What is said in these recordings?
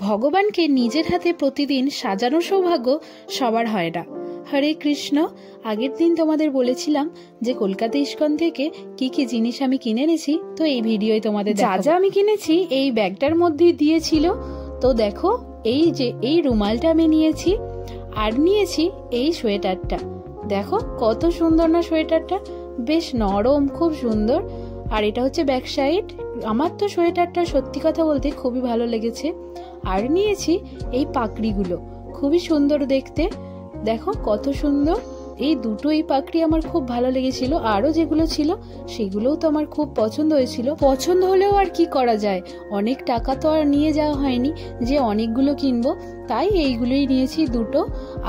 ভগবানকে নিজের হাতে প্রতিদিন সাজানোর সৌভাগ্য সবার হয় না। হরে কৃষ্ণ। আগের দিন তোমাদের বলেছিলাম যে কলকাতা ইস্কন থেকে কি কি জিনিস আমি কিনে এনেছি, তো এই ভিডিওয় তোমাদের যা যা আমি কিনেছি এই ব্যাগটার মধ্যে দিয়েছিল। তো দেখো, এই যে এই রুমালটা আমি নিয়েছি, আর নিয়েছি এই সোয়েটারটা। দেখো কত সুন্দর না সোয়েটারটা, বেশ নরম, খুব সুন্দর। আর এটা হচ্ছে ব্যাক সাইড। আমার তো সোয়েটারটা সত্যি কথা বলতে খুবই ভালো লেগেছে। আর নিয়েছি এই পাকড়িগুলো, খুবই সুন্দর দেখতে। দেখো কত সুন্দর, এই দুটোই পাকড়ি আমার খুব ভালো লেগেছিল। আরো যেগুলো ছিল সেগুলোও তো আমার খুব পছন্দ হয়েছিল। পছন্দ হলেও আর কি করা যায়, অনেক টাকা তো আর নিয়ে যাওয়া হয়নি যে অনেকগুলো কিনবো, তাই এইগুলোই নিয়েছি দুটো।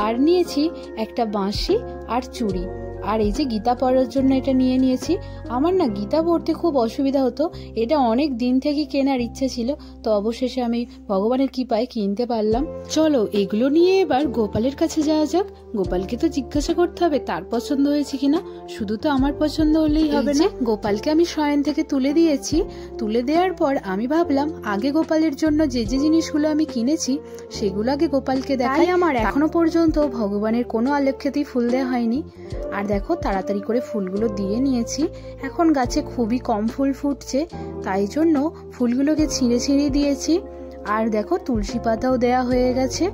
আর নিয়েছি একটা বাঁশি আর চুড়ি। আর এই যে গীতা পড়ার জন্য এটা নিয়ে নিয়েছি। আমার না গীতা পড়তে খুব অসুবিধা হতো, এটা অনেক দিন থেকে কেনার ইচ্ছে ছিল, তো অবশেষে আমি ভগবানের কৃপায় কিনতে পারলাম। চলো এগুলো নিয়ে এবার গোপালের কাছে যাওয়া যাক। গোপালকে তো জিজ্ঞাসা করতে হবে তার পছন্দ হয়েছে কিনা, শুধু তো আমার পছন্দ হলেই হবে না। গোপালকে আমি শয়ন থেকে তুলে দিয়েছি। তুলে দেওয়ার পর আমি ভাবলাম আগে গোপালের জন্য যে যে জিনিসগুলো আমি কিনেছি সেগুলো আগে গোপালকে দেখাই। আমার এখনো পর্যন্ত ভগবানের কোনো আলেখ্যতেই ফুল দেওয়া হয়নি। আর দেখো তাড়াতাড়ি করে ফুলগুলো দিয়ে নিয়েছি। এখন গাছে খুবই কম ফুল ফুটছে, তাই জন্য ফুলগুলোকে ছিঁড়ে ছিঁড়ে দিয়েছি। আর দেখো তুলসী পাতাও দেয়া হয়ে গেছে।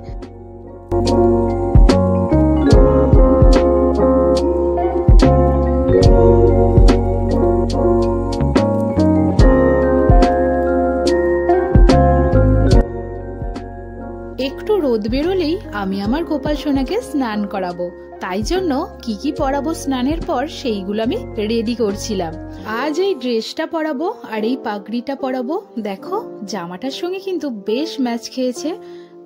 একটু রোদ বেরোলেই আমি আমার গোপাল সোনাকে স্নান করাবো, তাই জন্য কি কি পরাবো স্নানের পর সেইগুলো আমি রেডি করছিলাম। আজ এই ড্রেসটা পরাবো আর এই পাগড়িটা পরাবো। দেখো জামাটার সঙ্গে কিন্তু বেশ ম্যাচ খেয়েছে।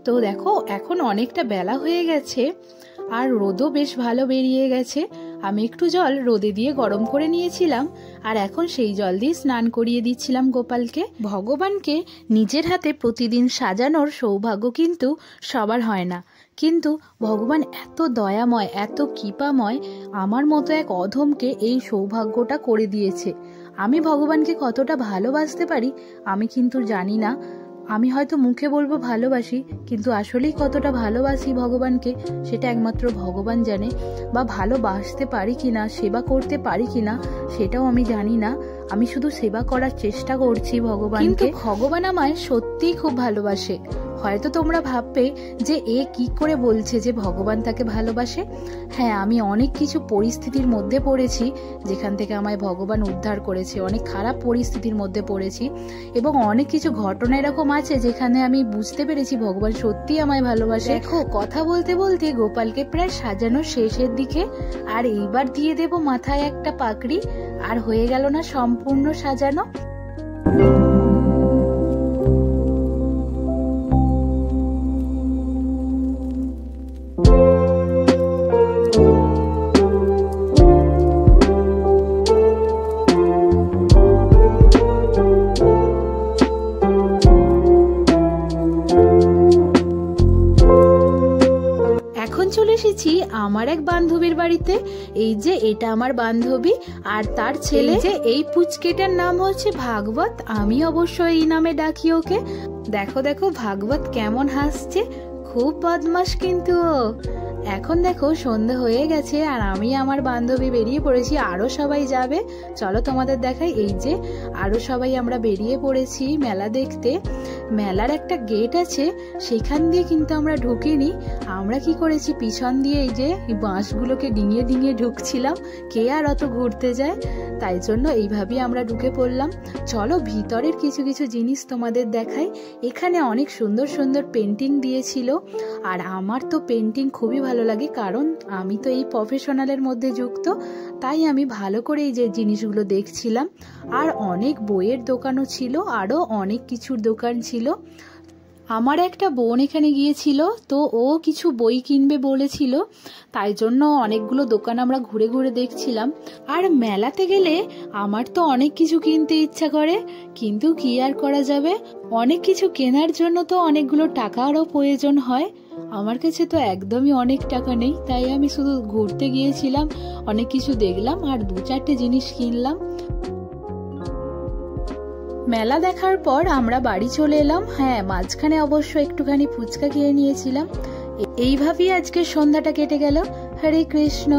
তো দেখো এখন অনেকটা বেলা হয়ে গেছে আর রোদও বেশ ভালো বেরিয়ে গেছে। আমি একটু জল রোদে দিয়ে গরম করে নিয়েছিলাম, আর এখন সেই জল দিয়ে স্নান করিয়ে দিচ্ছিলাম গোপালকে। ভগবানকে নিজের হাতে প্রতিদিন সাজানোর সৌভাগ্য কিন্তু সবার হয় না, কিন্তু ভগবান এত দয়াময়, এত কৃপাময়, আমার মতো এক অধমকে এই সৌভাগ্যটা করে দিয়েছে। আমি ভগবানকে কতটা ভালোবাসতে পারি আমি কিন্তু জানি না। আমি হয়তো মুখে বলবো ভালোবাসি, কিন্তু আসলেই কতটা ভালোবাসি ভগবানকে সেটা একমাত্র ভগবান জানে। বা ভালোবাসতে পারি কিনা, সেবা করতে পারি কিনা সেটাও আমি জানি না। আমি শুধু সেবা করার চেষ্টা করছি ভগবানকে। কিন্তু ভগবান আমায় সত্যিই খুব ভালোবাসে। হয়তো তোমরা ভাববে যে এ কি করে বলছে যে ভগবান তাকে ভালোবাসে। হ্যাঁ, আমি অনেক কিছু পরিস্থিতির মধ্যে পড়েছি যেখান থেকে আমায় ভগবান উদ্ধার করেছে। অনেক খারাপ পরিস্থিতির মধ্যে পড়েছি এবং অনেক কিছু ঘটনা এরকম আছে যেখানে আমি বুঝতে পেরেছি ভগবান সত্যি আমায় ভালোবাসে। দেখো কথা বলতে বলতে গোপালকে প্রায় সাজানো শেষের দিকে, আর এইবার দিয়ে দেব মাথায় একটা পাগড়ি, আর হয়ে গেল না সম্পূর্ণ সাজানো। চলে এসেছি আমার এক বান্ধবীর বাড়িতে। এই যে এটা আমার বান্ধবী আর তার ছেলে। যে এই পুচকেটার নাম হচ্ছে ভাগবত, আমি অবশ্য এই নামে ডাকি ওকে। দেখো দেখো ভাগবত কেমন হাসছে, খুব বদমাশ কিন্তু। এখন দেখো সন্ধ্যা হয়ে গেছে আর আমি আমার বান্ধবী বেরিয়ে পড়েছি, আরো সবাই যাবে। চলো তোমাদের দেখাই। এই যে আরো সবাই আমরা বেরিয়ে পড়েছি মেলা দেখতে। মেলার একটা গেট আছে, সেখান দিয়ে কিন্তু আমরা ঢুকিনি। আমরা কি করেছি, পিছন দিয়ে এই যে বাঁশগুলোকে ডিঙিয়ে ডিঙিয়ে ঢুকছিলাম। কে আর অত ঘুরতে যায়, তাই জন্য এইভাবেই আমরা ঢুকে পড়লাম। চলো ভিতরের কিছু কিছু জিনিস তোমাদের দেখাই। এখানে অনেক সুন্দর সুন্দর পেন্টিং দিয়েছিল, আর আমার তো পেন্টিং খুবই ভালো লাগে, কারণ আমি তো এই প্রফেশনালের মধ্যে যুক্ত, তাই আমি ভালো করে এই যে জিনিসগুলো দেখছিলাম। আর অনেক বইয়ের দোকানও ছিল, আরো অনেক কিছুর দোকান ছিল। আমার একটা বোন এখানে গিয়েছিল, তো ও কিছু বই কিনবে বলেছিল, তাই জন্য অনেকগুলো দোকান আমরা ঘুরে ঘুরে দেখছিলাম। আর মেলাতে গেলে আমার তো অনেক কিছু কিনতে ইচ্ছা করে, কিন্তু কি আর করা যাবে, অনেক কিছু কেনার জন্য তো অনেকগুলো টাকারও প্রয়োজন হয়। আমার কাছে তো একদমই অনেক টাকা নেই, তাই আমি শুধু ঘুরতে গিয়েছিলাম, অনেক কিছু দেখলাম আর দু চারটে জিনিস কিনলাম। মেলা দেখার পর আমরা বাড়ি চলে এলাম। হ্যাঁ, মাঝখানে অবশ্য একটুখানি ফুচকা খেয়ে নিয়েছিলাম। এইভাবেই আজকে সন্ধ্যাটা কেটে গেল। হরে কৃষ্ণ।